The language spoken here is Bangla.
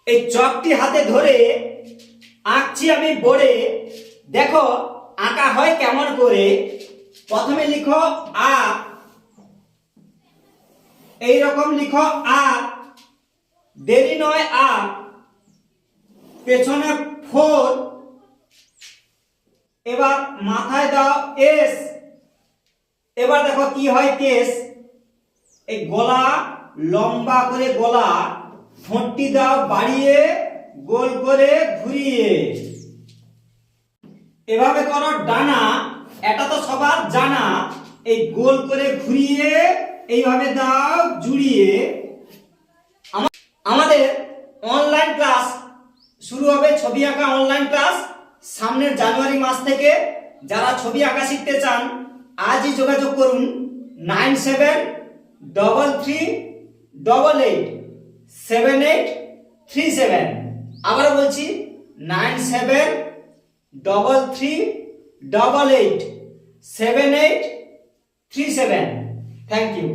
এই চকটি হাতে ধরে আঁকছি আমি বোর্ডে। দেখো আঁকা হয় কেমন করে। প্রথমে লিখো আ, এই রকম লিখো আ, দেরি নয় আ, পেছনে 4, এবার মাথায় দাও এস। এবার দেখো কি হয় কেস। এই গলা লম্বা করে গলা, ঠোঁটটি দাও বাড়িয়ে গোল করে ঘুরিয়ে। এভাবে করো ডানা, এটা তো সবার জানা। এই গোল করে ঘুরিয়ে এইভাবে দাও জুড়িয়ে। আমাদের অনলাইন ক্লাস শুরু হবে, ছবি আঁকা অনলাইন ক্লাস সামনের জানুয়ারি মাস থেকে। যারা ছবি আঁকা শিখতে চান আজই যোগাযোগ করুন 9733887837। আবারও বলছি 9733887837। Thank you.